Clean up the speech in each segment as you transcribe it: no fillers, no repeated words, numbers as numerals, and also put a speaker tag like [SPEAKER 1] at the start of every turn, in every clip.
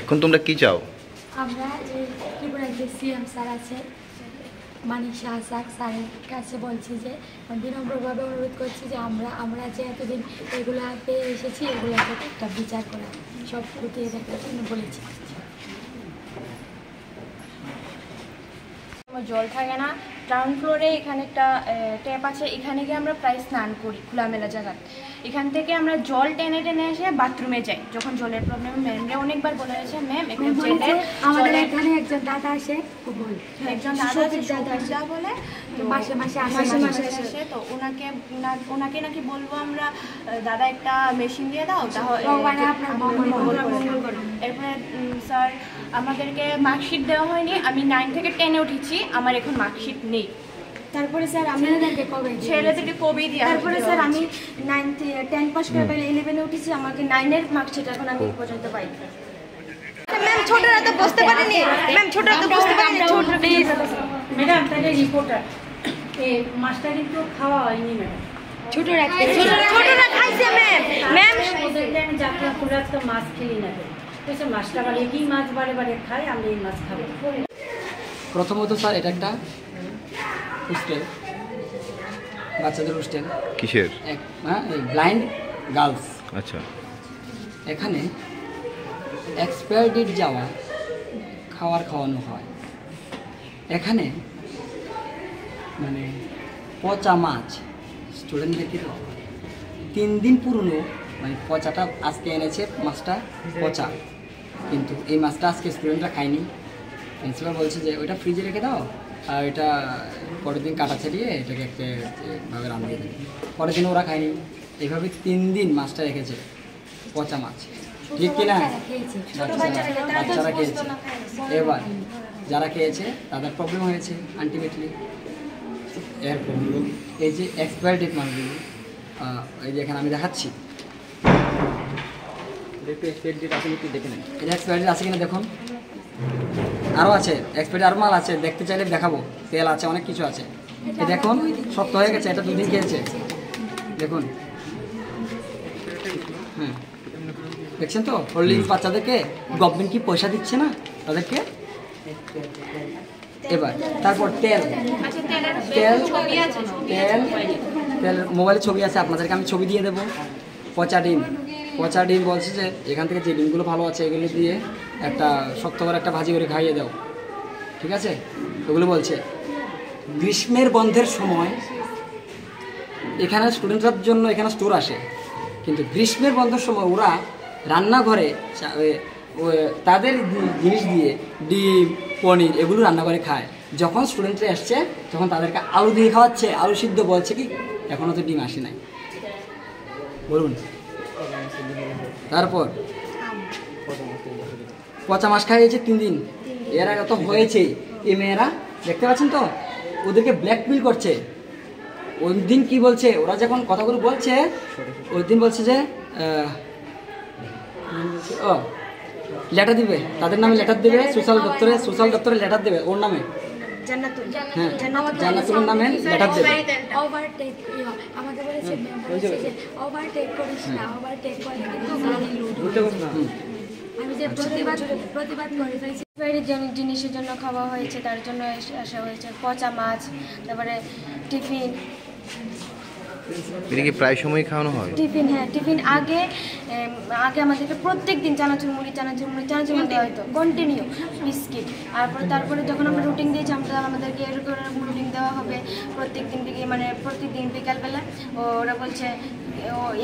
[SPEAKER 1] এখন তোমরা কি চাও?
[SPEAKER 2] আমরা যে ত্রিপুরার যে সিএম স্যার আছে মানিক শাহ স্যারের কাছে বলছি যে বিনম্রভাবে অনুরোধ করছি যে আমরা যে এতদিন এগুলো পেয়ে এসেছি এগুলোকে একটা বিচার করা সব খতিয়ে দেখার জন্য বলেছি।
[SPEAKER 3] জল থাকে না, গ্রাউন্ড ফ্লোরে এখানে একটা ট্যাপ আছে, এখানে গিয়ে আমরা প্রায় স্নান করি খোলামেলা জায়গায়। এখান থেকে আমরা জল টেনে টেনে এসে বাথরুমে যাই যখন জলের প্রবলেম। ম্যামরা অনেকবার বলে গেছে ম্যাম
[SPEAKER 2] আমাদের এখানে একজন দাদা আসে,
[SPEAKER 3] একজন দাদা বলে
[SPEAKER 2] মাসে মাসে
[SPEAKER 3] আসে, তো ওনাকে নাকি বলবো আমরা দাদা একটা মেশিন দিয়ে দাও তাহলে এরপরে স্যার আমাদেরকে মার্কশিট দেওয়া হয়নি। আমি 9 থেকে 10-এ উঠেছি, আমার এখন মার্কশিট নেই।
[SPEAKER 2] তারপরে স্যার আমি
[SPEAKER 3] ছেলেদেরকে কবে দিয়ে
[SPEAKER 2] তারপরে স্যার আমি 10 পাস করে পেলে 11-এ উঠেছি, আমাকে 9-এর মার্কশিট এখন আমি পর্যন্ত পাই।
[SPEAKER 3] ম্যাম ছোটরা তো বুঝতে পারেনি, ম্যাম ছোটরা তো বুঝতে পারেনি। ছোট প্লিজ
[SPEAKER 4] ম্যাডাম তাহলে রিপোর্টার এই মাছটা কিন্তু খাওয়া হয়নি ম্যাডাম।
[SPEAKER 3] ছোটরা খাইছে ম্যাম
[SPEAKER 4] ওদেরকে আমি যাত্রা করে আজকে মাছ খেলি না বলছে মাছটা বাড়ি কি মাছ বারে বারে খাই, আমরা এই মাছ খাবো।
[SPEAKER 5] প্রথমত স্যার এটা একটা হোস্টেল, বাচ্চাদের হোস্টেল।
[SPEAKER 1] কিসের?
[SPEAKER 5] Blind girls.
[SPEAKER 1] আচ্ছা।
[SPEAKER 5] এখানে এক্সপায়ার ডেট যাওয়া খাওয়ানো হয়। এখানে মানে পচা মাছ স্টুডেন্টদেরকে দেওয়া হয়। 3 দিন পুরনো, মানে পচাটা আজকে এনেছে, মাছটা পচা, কিন্তু এই মাছটা আজকে স্টুডেন্টরা খায়নি। প্রিন্সিপাল বলছে যে ওইটা ফ্রিজে রেখে দাও আর এটা পরের দিন কাটা ছাড়িয়ে এটাকে একটাভাবে রান্না দিয়ে দেবে। পরের দিন ওরা খায়নি, এইভাবে 3 দিন মাছটা রেখেছে, পচা মাছ, ঠিক কিনা? বাচ্চারা খেয়েছে। এবার যারা খেয়েছে তাদের প্রবলেম হয়েছে আলটিমেটলি। এরপর এই যে এক্সপায়ার ডেট মাছগুলো, এই যে এখানে আমি দেখাচ্ছি, এক্সপায়ার ডেট আছে কি দেখে নেন, এটা এক্সপায়ার ডেট আছে কিনা দেখুন। আরও আছে এক্সপায়ার, আরও মাল আছে, দেখতে চাইলে দেখাবো, তেল আছে, অনেক কিছু আছে। এই দেখুন শক্ত হয়ে গেছে, এটা 2 দিন খেয়েছে, দেখুন। হ্যাঁ দেখছেন তো, হরলিক্স বাচ্চাদেরকে গভর্নমেন্ট কি পয়সা দিচ্ছে না তাদেরকে? এবার তারপর তেল মোবাইলে ছবি আছে, আপনাদেরকে আমি ছবি দিয়ে দেবো। পচা ডিম বলছে যে এখান থেকে যে ডিমগুলো ভালো আছে এগুলো দিয়ে একটা শক্ত করে একটা ভাজি করে খাইয়ে দাও, ঠিক আছে? ওগুলো বলছে। গ্রীষ্মের বন্ধের সময় এখানে স্টুডেন্টদের জন্য এখানে স্টোর আসে, কিন্তু গ্রীষ্মের বন্ধের সময় ওরা রান্নাঘরে তাদের জিনিস দিয়ে ডিম পনির এগুলো রান্না করে খায়। যখন স্টুডেন্টরা এসছে তখন তাদেরকে আলু দিয়ে খাওয়াচ্ছে, আলু সিদ্ধ, বলছে কি এখনও তো ডিম আসে নাই, বলুন। তারপর পচা মাছ খাইয়েছে 3 দিন, এর আগে তো হয়েছেই। এই মেয়েরা দেখতে পাচ্ছেন তো, ওদেরকে ব্ল্যাকমেল করছে। ওই দিন কি বলছে, ওরা যখন কথাগুলো বলছে ওই দিন বলছে যে লেটার দিবে, তাদের নামে লেটার দেবে, সোশ্যাল দপ্তরে লেটার দেবে, ওর নামে জান্নাতুলের নামে লেটার দেবে।
[SPEAKER 2] ওভারটেক আমাদের বলেছে ওভারটেক করিস না, ওভারটেক করে আমি যে প্রতিবাদ করে ফেলেছি।
[SPEAKER 3] জিনিসের জন্য খাওয়া হয়েছে, তার জন্য আসা হয়েছে পচা মাছ, তারপরে টিফিন।
[SPEAKER 1] এটা কি প্রায় সময় খাওয়ানো হয়?
[SPEAKER 3] টিফিন, হ্যাঁ টিফিন আগে আমাদেরকে প্রত্যেক দিন চানাচুর মুড়ি দেওয়া হতো কন্টিনিউ, বিস্কিট। তারপরে যখন আমরা রুটিন দিয়েছি আমাদেরকে এরকম রুটিন দেওয়া হবে প্রত্যেক দিন প্রত্যেক দিন বিকালবেলা। ওরা বলছে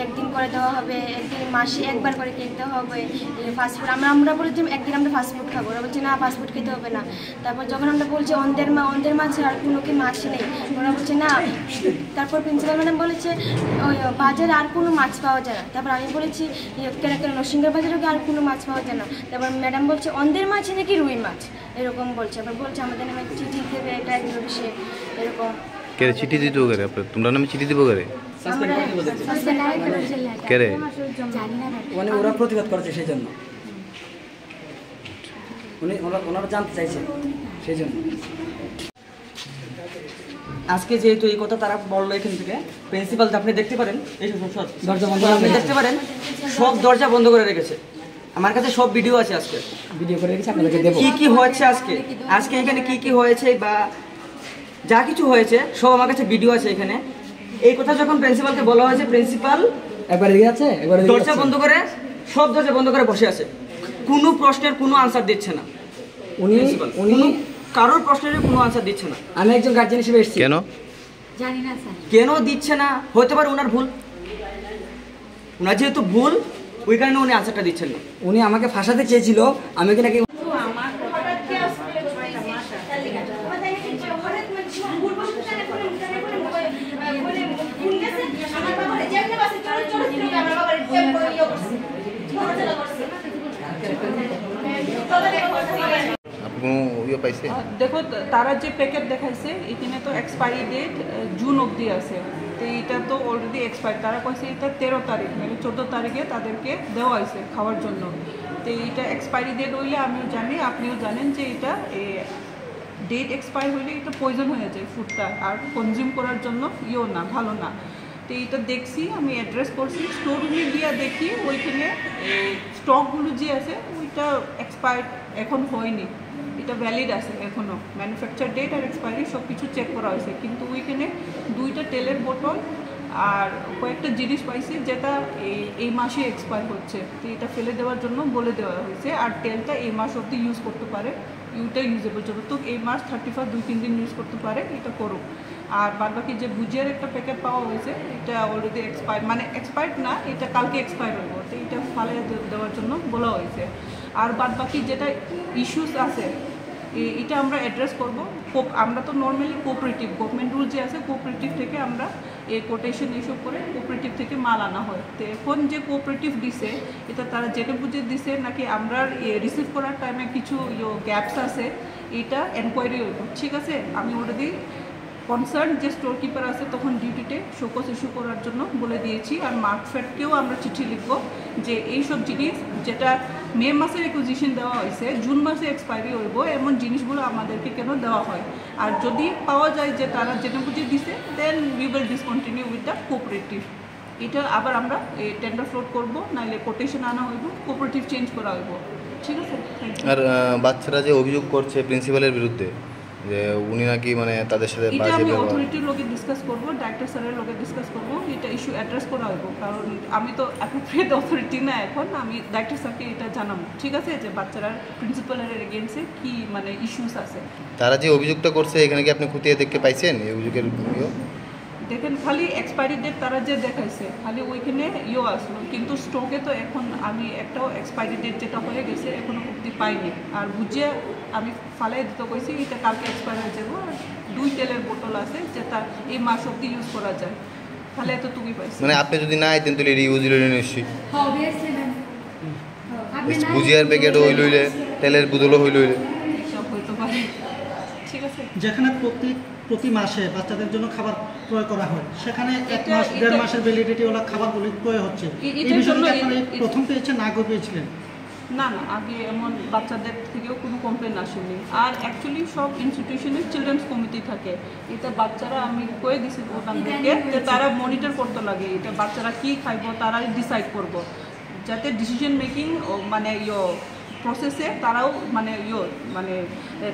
[SPEAKER 3] একদিন করে দেওয়া হবে, একদিন মাসে একবার করে কেক দেওয়া হবে ফাস্টফুড। আমরা বলেছি একদিন আমরা ফাস্টফুড খাবো, ওরা বলছে না ফাস্টফুড খেতে হবে না। তারপর যখন আমরা বলছি অন্ধের মাছ আর কোনো কি মাছ নেই, ওরা বলছে না। তারপর প্রিন্সিপাল ম্যাডাম বলেছে ওই বাজারে আর কোনো মাছ পাওয়া যায় না। তারপর আমি বলেছি কেন নরসিংহের বাজারে আর কোনো মাছ পাওয়া যায় না। তারপর ম্যাডাম বলছে অন্ধের মাছ নাকি রুই মাছ, এরকম বলছে। আবার বলছে আমাদের নামে চিঠি দেবে, এটা সে এরকম
[SPEAKER 1] কে চিঠি দিতে করে, তোমরা নামে চিঠি দিব করে
[SPEAKER 5] মানে ওরা প্রতিবাদ করেছে, সেই জন্য ওনারা জানতে চাইছে, সেই জন্য আজকে যেহেতু এই কথা তারা বললো এখান থেকে, প্রিন্সিপাল আপনি দেখতে পারেন এই দরজা বন্ধ, আপনি দেখতে পারেন সব দরজা বন্ধ করে রেখেছে। আমার কাছে সব ভিডিও আছে আজকে,
[SPEAKER 6] ভিডিও করে রেখেছি, আপনাদেরকে দেবো।
[SPEAKER 5] কি কি হয়েছে আজকে এখানে কি কি হয়েছে বা যা কিছু হয়েছে সব আমার কাছে ভিডিও আছে এখানে। এই কথা যখন প্রিন্সিপালকে বলা হয়েছে, প্রিন্সিপাল
[SPEAKER 6] একবার এদিকে আছে, একবার এদিকে
[SPEAKER 5] দরজা
[SPEAKER 6] আছে।
[SPEAKER 5] বন্ধ করে, সব দরজা বন্ধ করে বসে আছে, কোনো প্রশ্নের কোনো আনসার দিচ্ছে না।
[SPEAKER 6] উনি
[SPEAKER 5] কোনো কারোর প্রশ্নের কোনো আনসার দিচ্ছে না।
[SPEAKER 6] আমি একজন গার্জিয়ান হিসেবে এসেছি।
[SPEAKER 1] কেন?
[SPEAKER 2] জানি না স্যার।
[SPEAKER 5] কেন দিচ্ছে না? হতে পারে ওনার ভুল, ওনার যেহেতু ভুল ওই কারণে উনি আনসারটা দিচ্ছেন না।
[SPEAKER 6] উনি আমাকে ফাঁসাতে চেয়েছিল, আমি কি নাকি
[SPEAKER 1] আপনি কোনো ইয়ে পাইছে?
[SPEAKER 7] দেখো তারা যে প্যাকেট দেখাইছে এখানে তো এক্সপায়ারি ডেট জুন অবধি আছে, তো এটা তো অলরেডি এক্সপায়ার। তারা কইছে এটা 13 তারিখ মানে 14 তারিখে তাদেরকে দেওয়া হয়েছে খাওয়ার জন্য। তো এটা এক্সপায়ারি ডেট হইলে আমিও জানি, আপনিও জানেন যে এটা ডেট এক্সপায়ার হইলে এটা পয়জন হয়ে যায় ফুডটা, আর কনজিউম করার জন্য ইয়েও না, ভালো না। তো এইটা দেখছি, আমি অ্যাড্রেস করছি, স্টোর রুমে গিয়ে দেখি ওইখানে স্টকগুলো যে আছে ওইটা এক্সপায়ার্ড এখন হয়নি, এটা ভ্যালিড আছে এখনও। ম্যানুফ্যাকচার ডেট আর এক্সপায়ারি সব কিছু চেক করা হয়েছে, কিন্তু ওইখানে 2টা তেলের বোতল আর কয়েকটা জিনিস পাইছি যেটা এই মাসে এক্সপায়ার হচ্ছে। তো এটা ফেলে দেওয়ার জন্য বলে দেওয়া হয়েছে, আর তেলটা এই মাস অবধি ইউজ করতে পারে, ইউটা ইউজেবল যত তো এই মাস 31 2-3 দিন ইউজ করতে পারে, এটা করুক। আর বাদবাকি যে ভুজিয়ার একটা প্যাকেট পাওয়া হয়েছে এটা অলরেডি এক্সপায়ার্ড, মানে এক্সপায়ার্ড না, এটা কালকে এক্সপায়ার হইব, তো এটা ফালে দেওয়ার জন্য বলা হয়েছে। আর বাদবাকি যেটা ইস্যুস আছে এটা আমরা অ্যাড্রেস করব। আমরা তো নর্মালি কোঅপারেটিভ, গভর্নমেন্ট রুল যে আছে কোঅপারেটিভ থেকে আমরা এই কোটেশন এইসব করে কোঅপারেটিভ থেকে মাল আনা হয়। তো এখন যে কোঅপারেটিভ দিছে এটা তারা জেনে বুঝে দিছে নাকি আমরা রিসিভ করার টাইমে কিছু গ্যাপস আছে, এটা এনকোয়ারি হইব। ঠিক আছে, আমি অলরেডি কনসার্ন যে স্টোর কিপার আছে তখন ডিউটিতে শোকজ ইস্যু করার জন্য বলে দিয়েছি। আর মার্কফেডকেও আমরা চিঠি লিখব যে এইসব জিনিস যেটা মে মাসে রিকুইজিশন দেওয়া হয়েছে, জুন মাসে এক্সপায়ারি হইব, এমন জিনিসগুলো আমাদেরকে কেন দেওয়া হয়। আর যদি পাওয়া যায় যে তারা জেনে বুঝে দিছে, then we will discontinue with the cooperative. এটা আবার আমরা টেন্ডার ফ্লোট করবো, নাহলে কোটেশন আনা হইব, কোঅপারেটিভ চেঞ্জ করা হইব। ঠিক আছে, থ্যাংক ইউ।
[SPEAKER 1] আর বাচ্চারা যে অভিযোগ করছে প্রিন্সিপালের বিরুদ্ধে যে উনি নাকি মানে তাদের সাথে
[SPEAKER 7] এটা
[SPEAKER 1] বাজে
[SPEAKER 7] আমি
[SPEAKER 1] ব্যবহার,
[SPEAKER 7] অথরিটির লোকে ডিসকাস করবো, ডাইরেক্টর স্যারের লোকে ডিসকাস করবো, এটা ইস্যু অ্যাড্রেস করা হইব। কারণ আমি তো অ্যাপ্রোপ্রিয়েট অথরিটি না, এখন আমি ডাইরেক্টর স্যারকে এটা জানাবো। ঠিক আছে, যে বাচ্চারা প্রিন্সিপালের এগেইনস্টে কি মানে ইস্যুস আছে।
[SPEAKER 1] তারা যে অভিযোগটা করছে এখানে কি আপনি খতিয়ে দেখতে পাইছেন এই অভিযোগের
[SPEAKER 7] দেখেন খালি এক্সপায়ারি ডেট তারা যে দেখাইছে খালি ওইখানে আসলো, কিন্তু স্টকে তো এখন আমি একটাও এক্সপায়ারি ডেট যেটা হয়ে গেছে এখনো অব্দি পাইনি। আর বুঝিয়ে আমি ফালাই দিতে কইছি এটা কালকে এক্সপায়ার হয়ে যাবো। আর 2 তেলের বোতল আছে যেটা এই মাস অব্দি ইউজ করা যায়, তাহলে এত তুমি পাইছি।
[SPEAKER 1] মানে আপনি যদি না আইতেন তাহলে রিউজ হইলে নিশ্চয়ই
[SPEAKER 2] অবভিয়াসলি ম্যাম, আপনি না
[SPEAKER 1] ভুজিয়ার প্যাকেটও হইল হইলে, তেলের বোতলও হইল হইলে।
[SPEAKER 7] সব হইতে পারে। ঠিক আছে,
[SPEAKER 8] যেখানে প্রতি মাসে বাচ্চাদের জন্য খাবার ক্রয় করা হয়, সেখানে 1 মাস
[SPEAKER 7] এটা-
[SPEAKER 8] 1.5 মাসের ভ্যালিডিটি ওলা খাবারগুলি ক্রয় হচ্ছে। এই
[SPEAKER 7] এটার
[SPEAKER 8] বিষয়টা
[SPEAKER 7] জন্য
[SPEAKER 8] আপনারা প্রথম পেয়েছেন না আগে পেয়েছিলেন?
[SPEAKER 7] না না, আগে এমন বাচ্চাদের থেকেও কোনো কমপ্লেন আসেনি। আর অ্যাকচুয়ালি সব ইনস্টিটিউশনের চিলড্রেন্স কমিটি থাকে, এটা বাচ্চারা আমি কয়ে দিছি ওনাদেরকে যে তারা মনিটর করতে লাগে, এটা বাচ্চারা কী খাইব তারাই ডিসাইড করব, যাতে ডিসিশন মেকিং মানে প্রসেসে তারাও মানে মানে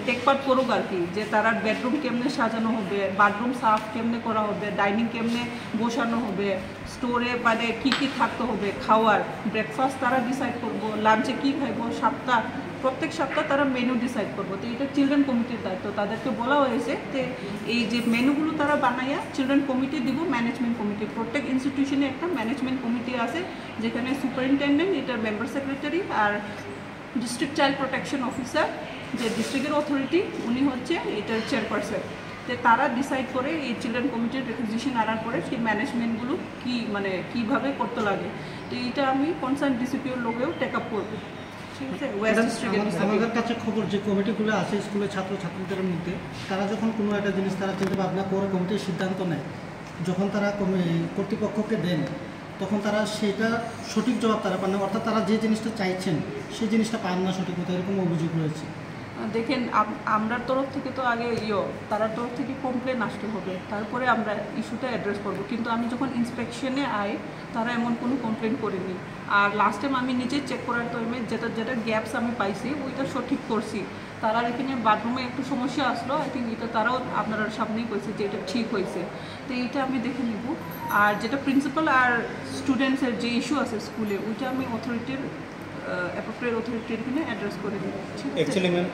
[SPEAKER 7] টেক পার্ট করুক আর কি, যে তারা বেডরুম কেমনে সাজানো হবে, বাথরুম সাফ কেমনে করা হবে, ডাইনিং কেমনে বসানো হবে, স্টোরে মানে কী কী থাকতে হবে, খাওয়ার ব্রেকফাস্ট তারা ডিসাইড করবো, লাঞ্চে কী খাইব, প্রত্যেক সপ্তাহ তারা মেনু ডিসাইড করবো। তো এটা চিলড্রেন কমিটির দায়িত্ব, তাদেরকে বলা হয়েছে যে এই যে মেনুগুলো তারা বানাইয়া চিলড্রেন কমিটি দিব, ম্যানেজমেন্ট কমিটি। প্রত্যেক ইনস্টিটিউশনে একটা ম্যানেজমেন্ট কমিটি আছে, যেখানে সুপারিনটেন্ডেন্ট, এটার মেম্বার সেক্রেটারি, আর ডিস্ট্রিক্ট চাইল্ড প্রোটেকশন অফিসার যে ডিস্ট্রিক্টের অথরিটি উনি হচ্ছে এটার চেয়ারপারসন। তো তারা ডিসাইড করে এই চিলড্রেন কমিটির রিকুইজিশন আনার পরে সেই ম্যানেজমেন্টগুলো কী মানে কীভাবে করতে লাগে। তো এইটা আমি কনসার্ন ডিসিপিওর লোকেও টেক আপ করবো। ঠিক আছে, ওয়েস্ট ডিস্ট্রিক্টের
[SPEAKER 8] আমাদের কাছে খবর যে কমিটিগুলো আছে স্কুলের ছাত্রছাত্রীদের মধ্যে, তারা যখন কোনো একটা জিনিস তারা চিন্তা ভাবনা করে কমিটির সিদ্ধান্ত নেয়, যখন তারা কর্তৃপক্ষকে দেন তখন তারা সেটা সঠিক জবাব তারা পান না, অর্থাৎ তারা যে জিনিসটা চাইছেন সেই জিনিসটা পান না সঠিক মতো, এরকম অভিযোগ রয়েছে।
[SPEAKER 7] দেখেন আমরা তরফ থেকে তো আগে তারার তরফ থেকে কমপ্লেন আসতে হবে, তারপরে আমরা ইস্যুটা অ্যাড্রেস করব। কিন্তু আমি যখন ইন্সপেকশনে আই তারা এমন কোনো কমপ্লেন করেনি। আর লাস্ট টাইম আমি নিজে চেক করার টাইমে যেটা গ্যাপস আমি পাইছি ওইটা সঠিক করছি। তারা এখানে বাথরুমে একটু সমস্যা আসলো, আই থিঙ্ক এটা তারাও আপনারা সামনেই কইছে যে এটা ঠিক হয়েছে, তো এইটা আমি দেখে নিব। আর যেটা প্রিন্সিপাল আর স্টুডেন্টসের যে ইস্যু আছে স্কুলে ওইটা আমি অথরিটির অ্যাপ্রোপ্রিয়েট অথরিটির এখানে অ্যাড্রেস করে দিব। ঠিক আছে?
[SPEAKER 9] Actually ma'am